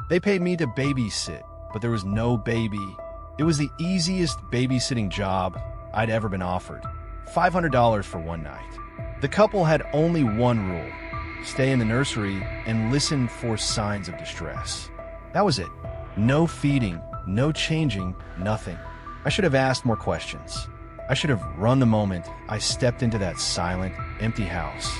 They paid me to babysit, but there was no baby. It was the easiest babysitting job I'd ever been offered. $500 for one night. The couple had only one rule: stay in the nursery and listen for signs of distress. That was it. No feeding, no changing, nothing. I should have asked more questions. I should have run the moment I stepped into that silent, empty house.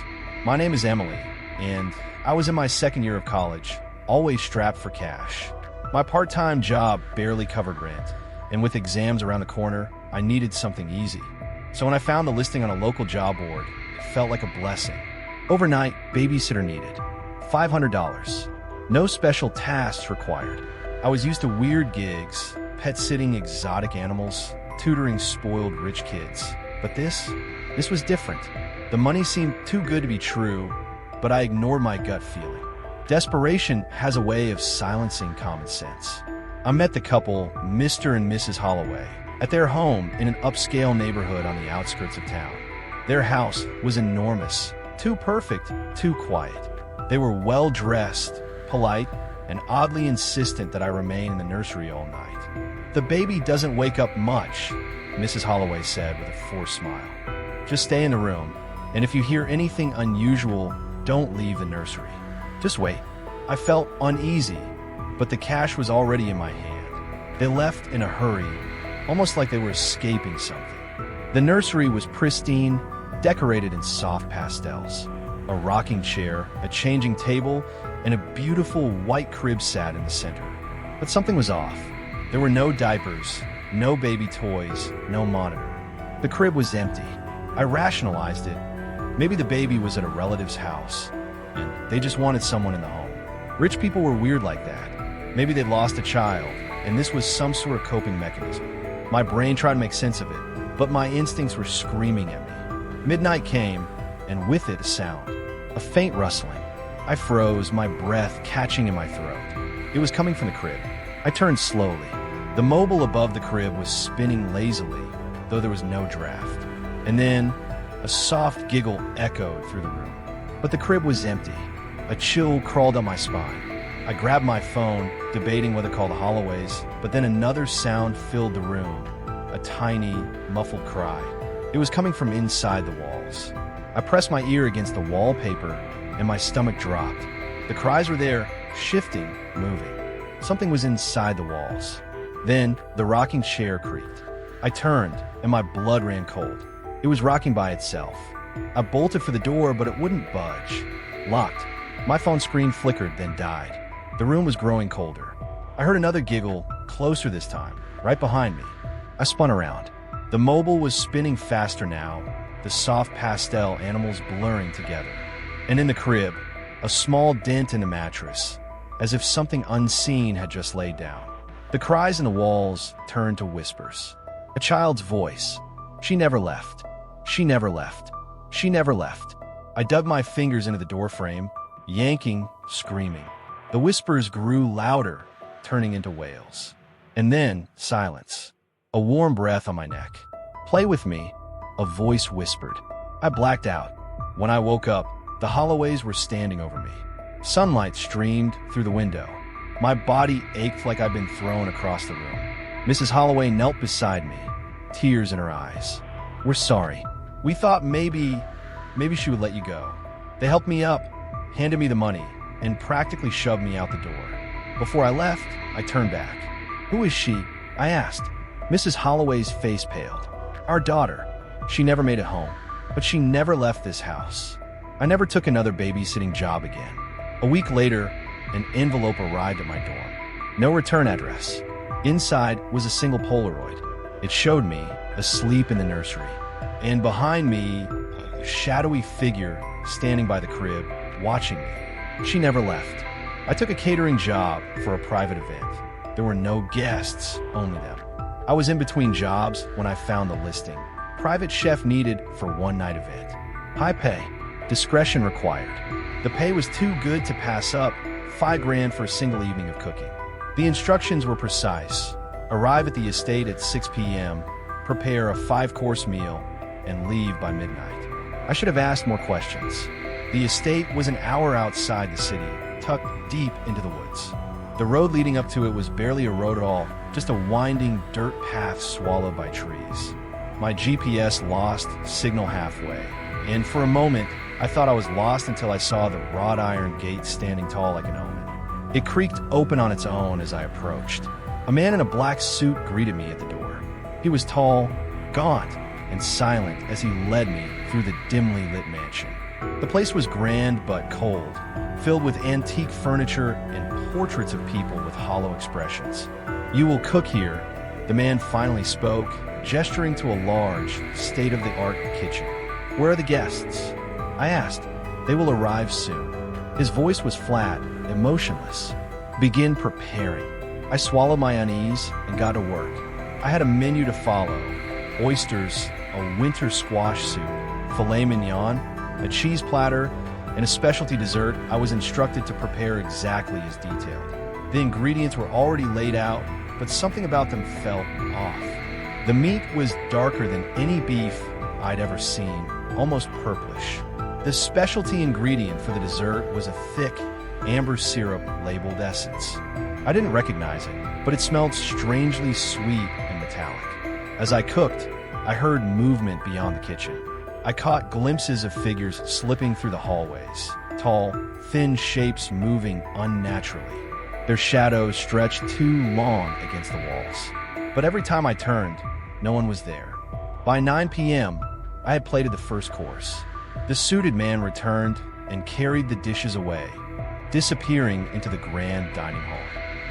My name is Emily, and I was in my second year of college, always strapped for cash. My part-time job barely covered rent, and with exams around the corner, I needed something easy. So when I found the listing on a local job board, it felt like a blessing. Overnight, babysitter needed. $500. No special tasks required. I was used to weird gigs, pet-sitting exotic animals, tutoring spoiled rich kids. But this was different. The money seemed too good to be true, but I ignored my gut feeling. Desperation has a way of silencing common sense. I met the couple, Mr. and Mrs. Holloway, at their home in an upscale neighborhood on the outskirts of town. Their house was enormous, too perfect, too quiet. They were well-dressed, polite, and oddly insistent that I remain in the nursery all night. "The baby doesn't wake up much," Mrs. Holloway said with a forced smile. "Just stay in the room, and if you hear anything unusual, don't leave the nursery. Just wait." I felt uneasy, but the cash was already in my hand. They left in a hurry, almost like they were escaping something. The nursery was pristine, decorated in soft pastels. A rocking chair, a changing table, and a beautiful white crib sat in the center. But something was off. There were no diapers, no baby toys, no monitor. The crib was empty. I rationalized it. Maybe the baby was at a relative's house, and they just wanted someone in the home. Rich people were weird like that. Maybe they'd lost a child, and this was some sort of coping mechanism. My brain tried to make sense of it, but my instincts were screaming at me. Midnight came, and with it a sound. A faint rustling. I froze, my breath catching in my throat. It was coming from the crib. I turned slowly. The mobile above the crib was spinning lazily, though there was no draft. And then, a soft giggle echoed through the room. But the crib was empty. A chill crawled up my spine. I grabbed my phone, debating whether to call the Holloways, but then another sound filled the room. A tiny, muffled cry. It was coming from inside the walls. I pressed my ear against the wallpaper, and my stomach dropped. The cries were there, shifting, moving. Something was inside the walls. Then, the rocking chair creaked. I turned, and my blood ran cold. It was rocking by itself. I bolted for the door, but it wouldn't budge. Locked. My phone screen flickered, then died. The room was growing colder. I heard another giggle, closer this time, right behind me. I spun around. The mobile was spinning faster now, the soft pastel animals blurring together. And in the crib, a small dent in the mattress, as if something unseen had just laid down. The cries in the walls turned to whispers. A child's voice. "She never left. She never left. She never left." I dug my fingers into the doorframe, yanking, screaming. The whispers grew louder, turning into wails. And then, silence. A warm breath on my neck. "Play with me," a voice whispered. I blacked out. When I woke up, the Holloways were standing over me. Sunlight streamed through the window. My body ached like I'd been thrown across the room. Mrs. Holloway knelt beside me, tears in her eyes. "We're sorry. We thought maybe she would let you go." They helped me up, handed me the money, and practically shoved me out the door. Before I left, I turned back. "Who is she?" I asked. Mrs. Holloway's face paled. "Our daughter. She never made it home, but she never left this house." I never took another babysitting job again. A week later, an envelope arrived at my dorm. No return address. Inside was a single Polaroid. It showed me asleep in the nursery, and behind me, a shadowy figure standing by the crib, watching me. She never left. I took a catering job for a private event. There were no guests, only them. I was in between jobs when I found the listing. Private chef needed for one-night event. High pay. Discretion required. The pay was too good to pass up, $5,000 for a single evening of cooking. The instructions were precise. Arrive at the estate at 6 p.m., prepare a 5-course meal, and leave by midnight. I should have asked more questions. The estate was an hour outside the city, tucked deep into the woods. The road leading up to it was barely a road at all, just a winding dirt path swallowed by trees. My GPS lost signal halfway, and for a moment, I thought I was lost until I saw the wrought iron gate standing tall like an omen. It creaked open on its own as I approached. A man in a black suit greeted me at the door. He was tall, gaunt, and silent as he led me through the dimly lit mansion. The place was grand but cold, filled with antique furniture and portraits of people with hollow expressions. "You will cook here," the man finally spoke, gesturing to a large, state-of-the-art kitchen. "Where are the guests?" I asked. "They will arrive soon." His voice was flat, emotionless. "Begin preparing." I swallowed my unease and got to work. I had a menu to follow: oysters, a winter squash soup, filet mignon, a cheese platter, and a specialty dessert I was instructed to prepare exactly as detailed. The ingredients were already laid out, but something about them felt off. The meat was darker than any beef I'd ever seen, almost purplish. The specialty ingredient for the dessert was a thick, amber syrup labeled Essence. I didn't recognize it, but it smelled strangely sweet and metallic. As I cooked, I heard movement beyond the kitchen. I caught glimpses of figures slipping through the hallways, tall, thin shapes moving unnaturally. Their shadows stretched too long against the walls. But every time I turned, no one was there. By 9 p.m., I had plated the first course. The suited man returned and carried the dishes away, disappearing into the grand dining hall.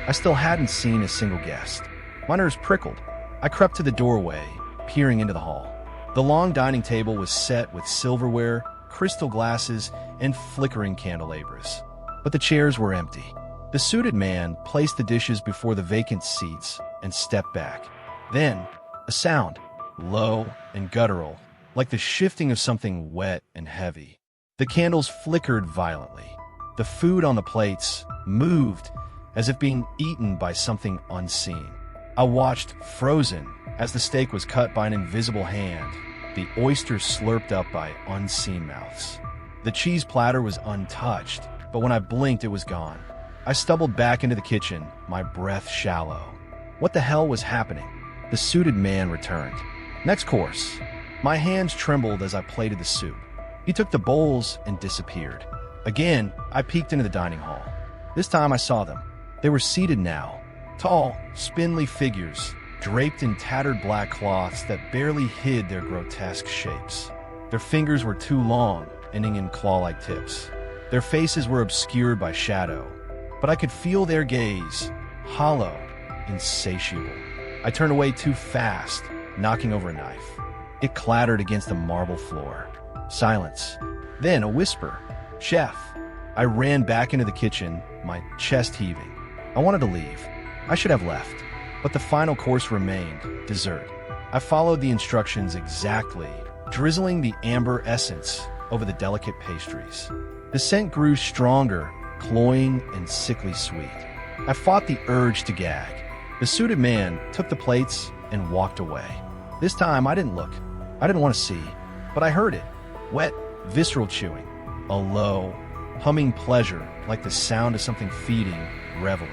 I still hadn't seen a single guest. My nerves prickled. I crept to the doorway, peering into the hall. The long dining table was set with silverware, crystal glasses, and flickering candelabras. But the chairs were empty. The suited man placed the dishes before the vacant seats and stepped back. Then, a sound, low and guttural, like the shifting of something wet and heavy. The candles flickered violently. The food on the plates moved as if being eaten by something unseen. I watched, frozen, as the steak was cut by an invisible hand, the oysters slurped up by unseen mouths. The cheese platter was untouched, but when I blinked, it was gone. I stumbled back into the kitchen, my breath shallow. What the hell was happening? The suited man returned. "Next course." My hands trembled as I plated the soup. He took the bowls and disappeared. Again, I peeked into the dining hall. This time I saw them. They were seated now, tall, spindly figures, draped in tattered black cloths that barely hid their grotesque shapes. Their fingers were too long, ending in claw-like tips. Their faces were obscured by shadow, but I could feel their gaze, hollow, insatiable. I turned away too fast, knocking over a knife. It clattered against the marble floor. Silence. Then a whisper. "Chef." I ran back into the kitchen, my chest heaving. I wanted to leave. I should have left. But the final course remained, dessert. I followed the instructions exactly, drizzling the amber essence over the delicate pastries. The scent grew stronger, cloying and sickly sweet. I fought the urge to gag. The suited man took the plates and walked away. This time I didn't look. I didn't want to see, but I heard it. Wet, visceral chewing. A low, humming pleasure like the sound of something feeding, reveling.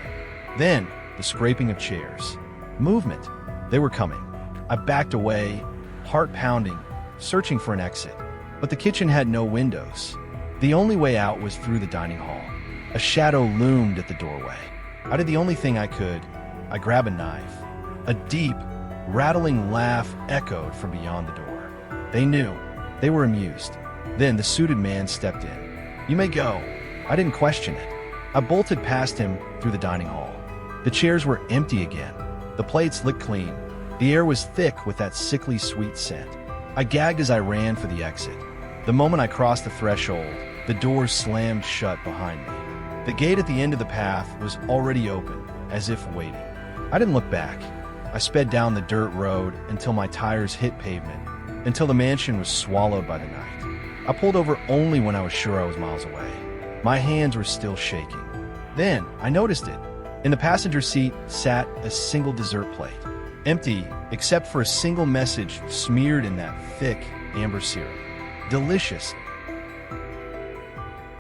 Then, the scraping of chairs. Movement. They were coming. I backed away, heart pounding, searching for an exit. But the kitchen had no windows. The only way out was through the dining hall. A shadow loomed at the doorway. I did the only thing I could. I grabbed a knife. A deep, rattling laugh echoed from beyond the door. They knew. They were amused. Then the suited man stepped in. "You may go." I didn't question it. I bolted past him through the dining hall. The chairs were empty again. The plates licked clean. The air was thick with that sickly sweet scent. I gagged as I ran for the exit. The moment I crossed the threshold, the door slammed shut behind me. The gate at the end of the path was already open, as if waiting. I didn't look back. I sped down the dirt road until my tires hit pavement, until the mansion was swallowed by the night. I pulled over only when I was sure I was miles away. My hands were still shaking. Then I noticed it. In the passenger seat sat a single dessert plate, empty except for a single message smeared in that thick amber syrup. "Delicious,